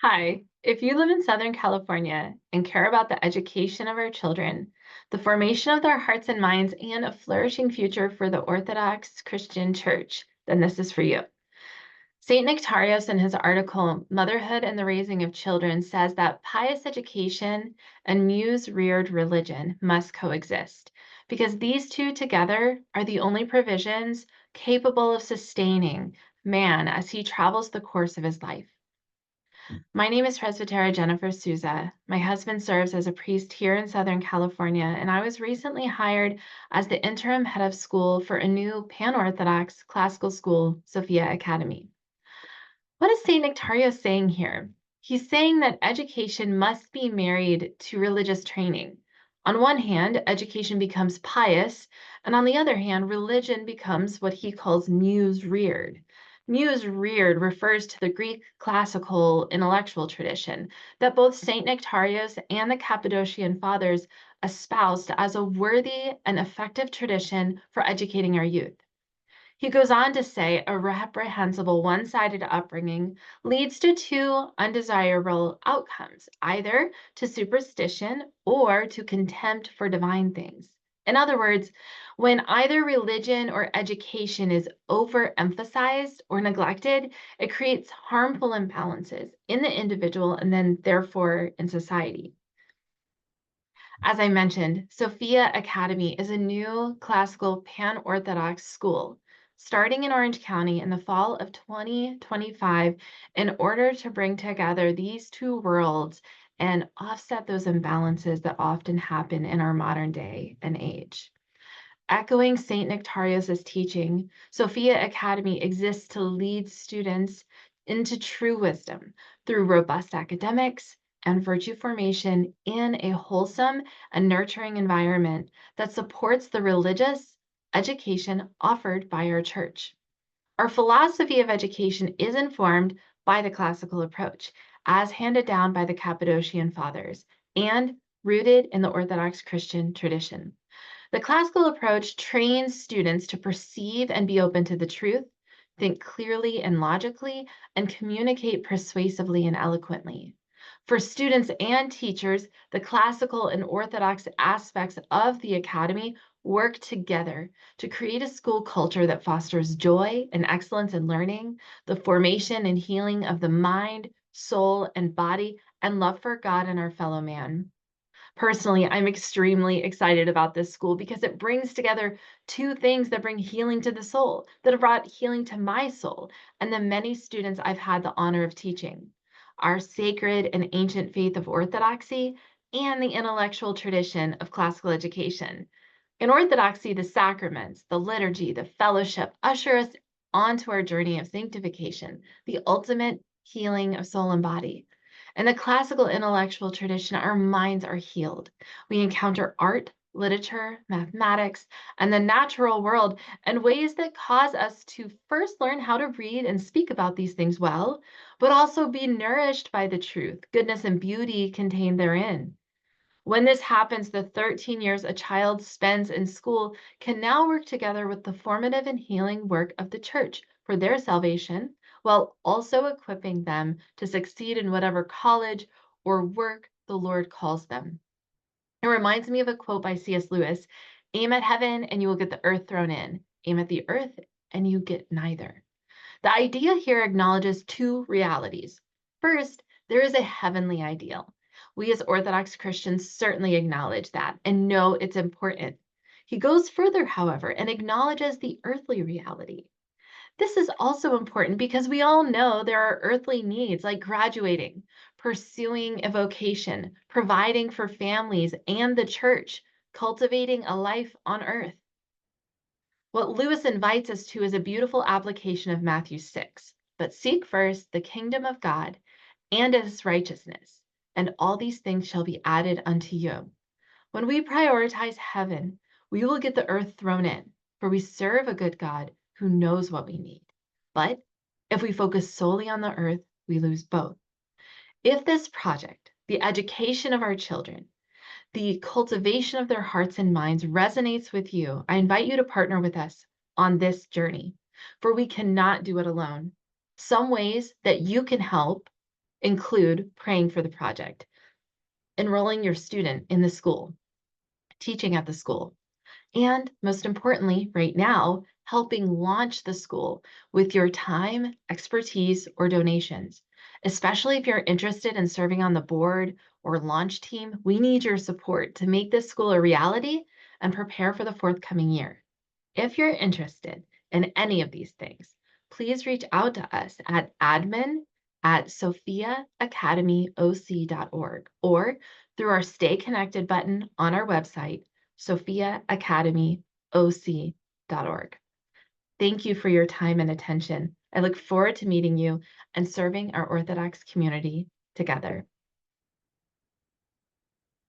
Hi, if you live in Southern California and care about the education of our children, the formation of their hearts and minds, and a flourishing future for the Orthodox Christian Church, then this is for you. St. Nectarios, in his article, Motherhood and the Raising of Children, says that pious education and muse-reared religion must coexist because these two together are the only provisions capable of sustaining man as he travels the course of his life. My name is Presbytera Jennifer Souza. My husband serves as a priest here in Southern California, and I was recently hired as the interim head of school for a new pan-Orthodox classical school, Sophia Academy. What is St. Nectarios saying here? He's saying that education must be married to religious training. On one hand, education becomes pious, and on the other hand, religion becomes what he calls muse-reared. Muse-reared refers to the Greek classical intellectual tradition that both St. Nectarios and the Cappadocian Fathers espoused as a worthy and effective tradition for educating our youth. He goes on to say a reprehensible one-sided upbringing leads to two undesirable outcomes, either to superstition or to contempt for divine things. In other words, when either religion or education is overemphasized or neglected, it creates harmful imbalances in the individual and then therefore in society. As I mentioned, Sophia Academy is a new classical pan-Orthodox school starting in Orange County in the fall of 2025 in order to bring together these two worlds and offset those imbalances that often happen in our modern day and age. Echoing St. Nectarios' teaching, Sophia Academy exists to lead students into true wisdom through robust academics and virtue formation in a wholesome and nurturing environment that supports the religious education offered by our church. Our philosophy of education is informed by the classical approach, as handed down by the Cappadocian Fathers, and rooted in the Orthodox Christian tradition. The classical approach trains students to perceive and be open to the truth, think clearly and logically, and communicate persuasively and eloquently. For students and teachers, the classical and Orthodox aspects of the academy work together to create a school culture that fosters joy and excellence in learning, the formation and healing of the mind, soul, and body, and love for God and our fellow man. Personally, I'm extremely excited about this school because it brings together two things that bring healing to the soul, that have brought healing to my soul and the many students I've had the honor of teaching. Our sacred and ancient faith of Orthodoxy and the intellectual tradition of classical education. In Orthodoxy, the sacraments, the liturgy, the fellowship usher us onto our journey of sanctification, the ultimate healing of soul and body. In the classical intellectual tradition, our minds are healed. We encounter art, literature, mathematics, and the natural world in ways that cause us to first learn how to read and speak about these things well, but also be nourished by the truth, goodness, and beauty contained therein. When this happens, the 13 years a child spends in school can now work together with the formative and healing work of the church for their salvation, while also equipping them to succeed in whatever college or work the Lord calls them. It reminds me of a quote by C.S. Lewis: aim at heaven and you will get the earth thrown in. Aim at the earth and you get neither. The idea here acknowledges two realities. First, there is a heavenly ideal. We as Orthodox Christians certainly acknowledge that and know it's important. He goes further, however, and acknowledges the earthly reality. This is also important because we all know there are earthly needs like graduating, pursuing a vocation, providing for families and the church, cultivating a life on earth. What Lewis invites us to is a beautiful application of Matthew 6. But seek first the kingdom of God and its righteousness, and all these things shall be added unto you. When we prioritize heaven, we will get the earth thrown in, for we serve a good God who knows what we need. But if we focus solely on the earth, we lose both. If this project, the education of our children, the cultivation of their hearts and minds resonates with you, I invite you to partner with us on this journey, for we cannot do it alone. Some ways that you can help include praying for the project, enrolling your student in the school, teaching at the school, and most importantly, right now, helping launch the school with your time, expertise, or donations. Especially if you're interested in serving on the board or launch team, we need your support to make this school a reality and prepare for the forthcoming year. If you're interested in any of these things, please reach out to us at admin@sophiaacademyoc.org or through our Stay Connected button on our website, sophiaacademyoc.org. Thank you for your time and attention. I look forward to meeting you and serving our Orthodox community together.